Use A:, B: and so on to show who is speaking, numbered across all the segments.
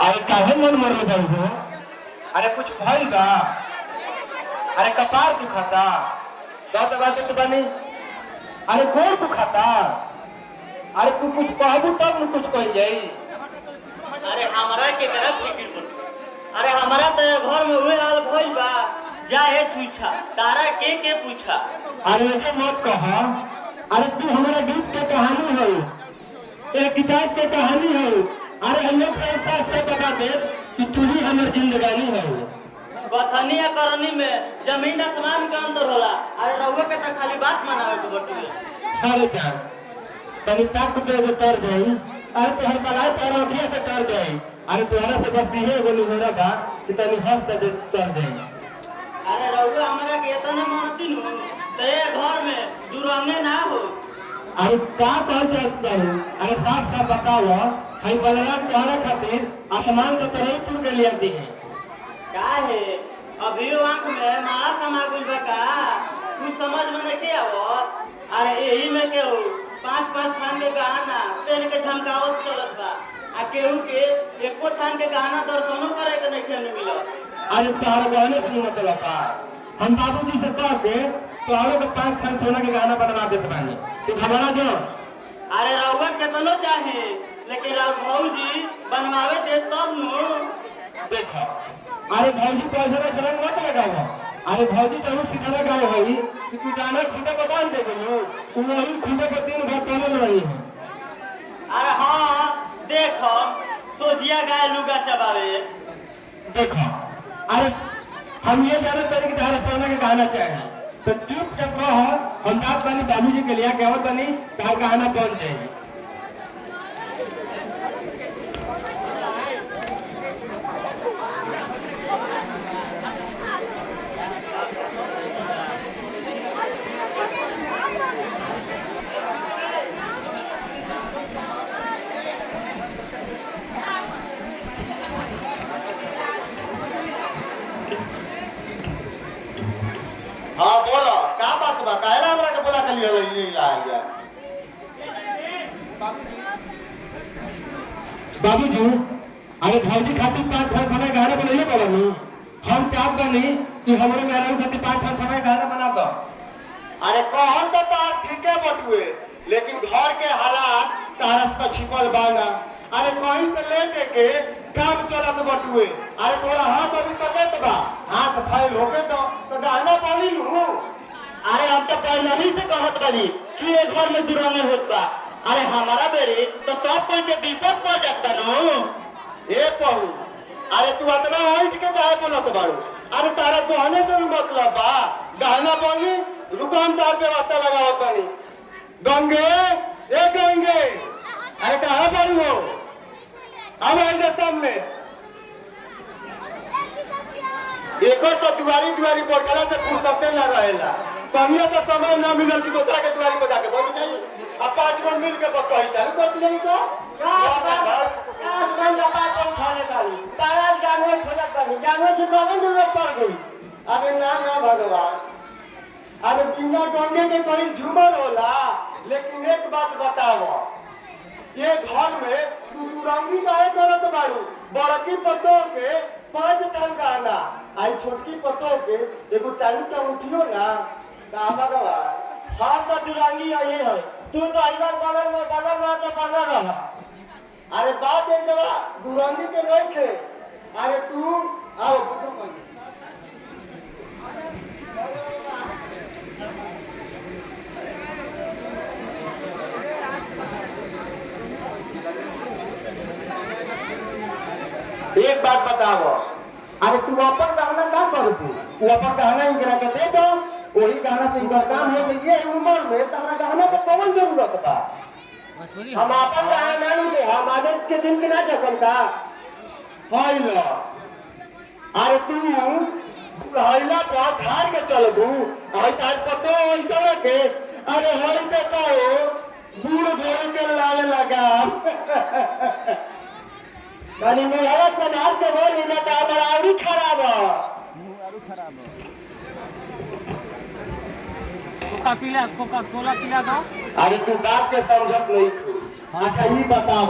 A: अरे काहे मन मर रहे हो? अरे कुछ भइल बा? अरे कपार दुखाता दर्द बात तो बनी। अरे गोड़ दुखाता। अरे तू कुछ कहबू तब न कुछ कह जाई।
B: अरे हमारा के तरफ फिक्र कर। अरे हमारा तो घर में हुए हाल भइल बा। जाए पूछा तारा के पूछा।
A: अरे ऐसे मत कहा। अरे तू हमारा गीत के कहानी है, एक किताब के कहानी है। अरे हम लोग साथ से बता दे कि तू ही हमारी जिंदगानी है।
B: कथनी या करनी में जमीन आसमान का अंतर होला। अरे रहुआ के तो खाली बात मनावे के बटुए।
A: अरे जान तनी ताक पे जो तर गई। अरे तोहर बलाई तारा उठिया से तर गई। अरे तुम्हारा से बस ये बोली हो रहा कि तनी हंस से तर गई।
B: अरे रहुआ हमारा के इतने मानती नु ते घर में दुराने ना हो।
A: अरे क्या कह जाता है? अरे साफ साफ बताओ। हम बलराम तुम्हारे खातिर आसमान को तरह चुन के ले आती है।
B: का है अभी आंख में माला समा गइल बा का कुछ समझ में नहीं आवत। अरे यही में के हो 5-5 थान के गहना पहन के झमकावत चलत बा। आ केहू के एको थान के गहना दर्शनो करे के नहीं खेने मिलत।
A: अरे तुम्हारे गहने से मतलब का हम बाबूजी से कह के तुम्हारे को 5 खान सोना के गहना बनवा देते बानी। तू घबरा जो।
B: अरे रउआ केतनो चाहे लेकिन राव भौजी बनवावे दे तब नु।
A: देखो अरे भौजी पैसे रंग मत लगाओ। अरे भौजी जरूर सिखाना गाय है कि तू जाना खुदे को बांध दे दो। तू वही खुदे को 3 घर चल रही है।
B: अरे हाँ देखो सोझिया गाय लुगा चबावे।
A: देखो अरे हम ये जानते हैं कि तुम्हारे सोना के गहना चाहिए तो चुपचाप रहो। हम बात बनी बाबूजी के लिए क्या होता नहीं कहा गहना बन जाएगी।
C: हाँ बोलो क्या बात बा? काहेला हमरा के बोला के लिए ला आइया?
A: बाबूजी अरे भौजी खातिर 5 खान सोना के गहना बनाइए बोलो। हम चाहत बनी कि हमारे मेहरारू खातिर 5 खान सोना के गहना बना दो।
C: अरे कहन तो तार ठीके बटुए लेकिन घर के हालात तारस तो छिपल बाना। अरे कहीं से लेके के काम चलत बटुए। अरे तोरा हाथ अभी सकत बा हाथ फैल होके तो गहना पानी लू।
B: अरे हम तो पहले ही से कहत बानी कि ये घर में दुराने होत बा। अरे हमारा बेरी तो सब कोई के विपद पड़ जाता नु।
C: ए पहू अरे तू इतना हट के काहे बोलत बाड़ू? अरे तारा गहने से मतलब बा गहना पानी रुकान तार पे वास्ता लगावत बानी। गंगे ए गंगे अरे कहाँ बाड़ू हो? अब आइए सामने। देखो तो दुआरी बैठला से फुर्सते ना रहेला। कहिया तो समय ना मिलल कि दूसरा के दुआरी पर जाके बैठ जाइए। अब 5 गो मिल के कही चालू कर दिए तो अरे ना भगवान। अरे बिना गंगे के कहीं झूमर होला। लेकिन एक बात बताओ ये घर में तू दुरंगी काहे करत बाड़ू? बड़की पतो के 5 टन गहना आई छोटकी पतो के एगो चांदी का उठियो ना का भगवान।
B: हाँ तो दुरांगी आई है तू तो इधर बगल में तो बगल रहा।
C: अरे बात है जरा दुरंगी के नहीं थे। अरे तू आओ एक बात बताओ। अरे तू अपन गहना क्या करू? तू अपन गहना इंदिरा के दे दो वही गहना से इनका काम है। ये उम्र में तुम्हारा गहना को कौन जरूरत बा? हम अपन गहना नहीं दे हम आगे के दिन के ना चकलता हाइला। अरे तू हाइला पर झाड़ के चल दू आई तार पतो ऐसा के। अरे हई पे कहो बूढ़ घोड़ी के लाल लगा
B: कनी में हवा सनार के बोली ना तो हमारा आउरी खराब है।
A: अरे तू बात के समझत नहीं तू
C: अच्छा ये बताओ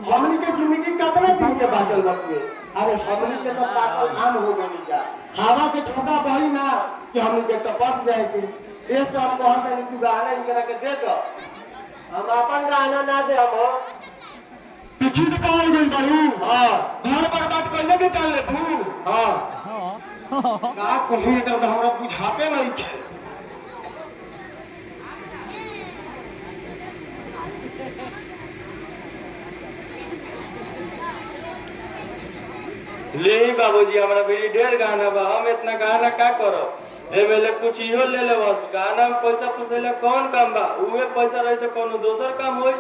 C: हमनी के जिंदगी कितना दिन के बाचल बचवे अरे हमनी के तो पागल आम हो गई जा हवा के झोंका बही ना कि हमनी के तो बच जाए के ये तो हम कहत नहीं तू गाना इनकरा के दे दो हम अपन गाना ना दे हम तू चीज कहाँ गई करू हां घर पर बात करने के चल ले तू हां का कहूं तो हमरा बुझाते नहीं छे ले बाबूजी हमरा भी ढेर गाना बा हम इतना गाना का करो ए मेले कुछ इहो ले ले बस गाना में पैसा पूछेला कौन काम बा उहे पैसा रहे तो कोनो दोसर काम होई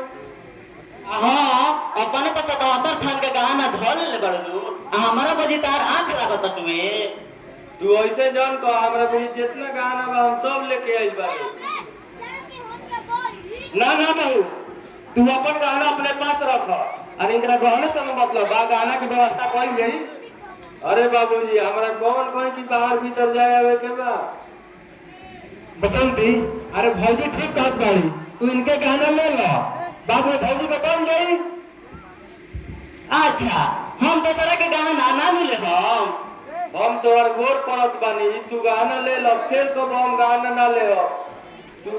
B: हां अपने तो 77 खान के गाना धोल ले बड़ू हमारा बजी तार आंख लागत तुए
C: तू ऐसे जान को हमरा भी जितना गाना बा हम सब लेके आइल बानी ना ना बहू तू अपन गाना अपने पास रख और इनकरा गहने से मतलब बा गाना की व्यवस्था कइल गई अरे बाबूजी हमरा कौन कौन की बाहर भीतर जाए आवे के बा बसंती अरे भौजी ठीक कहत बाड़ी तू इनके गाना ले लो बाद में भौजी को कौन गई
B: अच्छा हम तो तरह के गाना ना मिले
C: हम तोहर गोर पड़त बानी तू गाना ले लो फिर तो हम गाना ना ले तू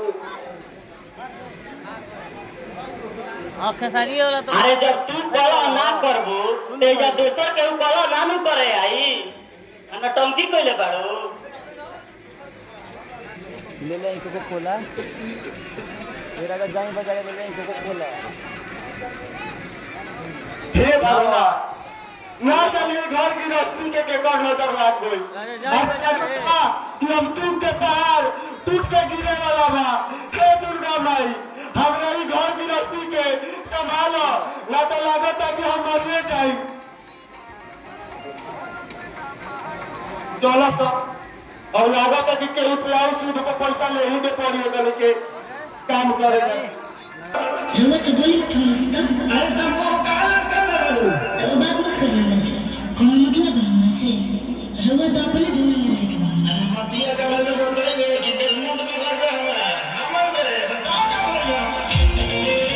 B: खेसारी वाला तो अरे जब तू कला ना करबो तेजा दोसर के कला ना नु करे आई ना टंकी कइले बाड़ो
D: ले ले इनको कोला मेरा का जाई बजा ले ले इनको कोला
C: हे बाबा ना चलिए घर की रस्ती के कर नजर लाग गई कि हम टूट के पहाड़ टूट के गिरे वाला बा हे दुर्गा माई हमरा ही घर की रस्ती के संभालो ना तो लागत है कि हम मरने चाहिए चलो तो और लागत है कि केहू प्लाऊ सूद को पैसा ले ही के पड़ी है के काम करेगा
E: रवा तो बोली मत हमसे तब
C: अरे तब वो काला कर रहे
E: तो बात मत कर हमसे कोनो मतलब है हमसे रवा तो अपने धुन में रह के बाहर
C: अरे मतिया का मतलब होता है कि दिल मूड बिगड़ गया हमारा हमर मेरे बताओ क्या हो गया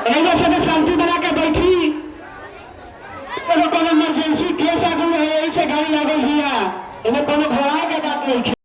A: एगो से शांति बना के बैठी। कोनो इमरजेंसी केस आ गई है, यही से गाड़ी लागल हिया। इन्हें कोनो घबराए के बात नहीं।